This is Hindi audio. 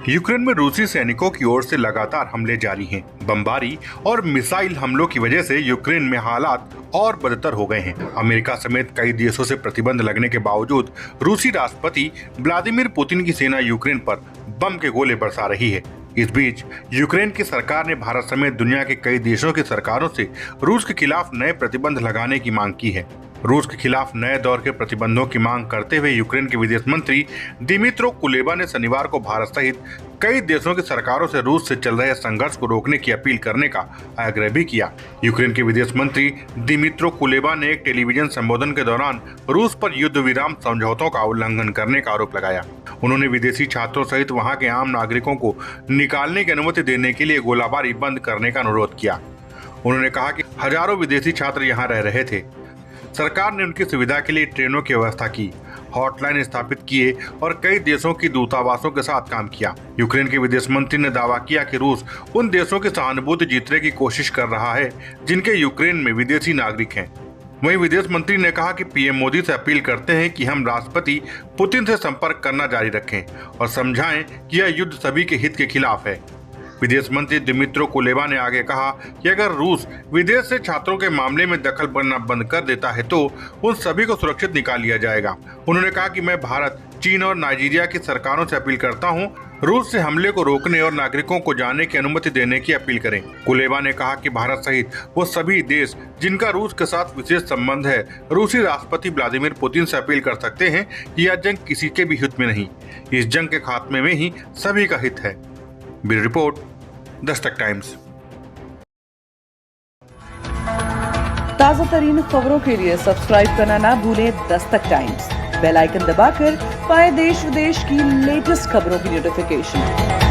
यूक्रेन में रूसी सैनिकों की ओर से लगातार हमले जारी हैं। बमबारी और मिसाइल हमलों की वजह से यूक्रेन में हालात और बदतर हो गए हैं। अमेरिका समेत कई देशों से प्रतिबंध लगने के बावजूद रूसी राष्ट्रपति व्लादिमीर पुतिन की सेना यूक्रेन पर बम के गोले बरसा रही है। इस बीच यूक्रेन की सरकार ने भारत समेत दुनिया के कई देशों की सरकारों से रूस के खिलाफ नए प्रतिबंध लगाने की मांग की है। रूस के खिलाफ नए दौर के प्रतिबंधों की मांग करते हुए यूक्रेन के विदेश मंत्री दिमित्रो कुलेबा ने शनिवार को भारत सहित कई देशों की सरकारों से रूस से चल रहे संघर्ष को रोकने की अपील करने का आग्रह भी किया। यूक्रेन के विदेश मंत्री दिमित्रो कुलेबा ने एक टेलीविजन संबोधन के दौरान रूस पर युद्ध विराम समझौतों का उल्लंघन करने का आरोप लगाया। उन्होंने विदेशी छात्रों सहित वहां के आम नागरिकों को निकालने की अनुमति देने के लिए गोलाबारी बंद करने का अनुरोध किया। उन्होंने कहा कि हजारों विदेशी छात्र यहाँ रह रहे थे। सरकार ने उनकी सुविधा के लिए ट्रेनों की व्यवस्था की, हॉटलाइन स्थापित किए और कई देशों की दूतावासों के साथ काम किया। यूक्रेन के विदेश मंत्री ने दावा किया कि रूस उन देशों की सहानुभूति जीतने की कोशिश कर रहा है जिनके यूक्रेन में विदेशी नागरिक हैं। वहीं विदेश मंत्री ने कहा कि पीएम मोदी से अपील करते हैं कि हम राष्ट्रपति पुतिन से संपर्क करना जारी रखें और समझाएं कि यह युद्ध सभी के हित के खिलाफ है। विदेश मंत्री दिमित्रो कुलेबा ने आगे कहा कि अगर रूस विदेश से छात्रों के मामले में दखल करना बंद कर देता है तो उन सभी को सुरक्षित निकाल लिया जाएगा। उन्होंने कहा कि मैं भारत, चीन और नाइजीरिया की सरकारों से अपील करता हूं, रूस से हमले को रोकने और नागरिकों को जाने की अनुमति देने की अपील करें। कुलेबा ने कहा कि भारत सहित वो सभी देश जिनका रूस के साथ विशेष संबंध है, रूसी राष्ट्रपति व्लादिमीर पुतिन से अपील कर सकते हैं कि यह जंग किसी के भी हित में नहीं, इस जंग के खात्मे में ही सभी का हित है। Bureau report, Dastak times. ताज़ा तरीन खबरों के लिए सब्सक्राइब करना ना भूलें दस्तक टाइम्स। बेल आइकन दबाकर पाएं देश विदेश की लेटेस्ट खबरों की नोटिफिकेशन।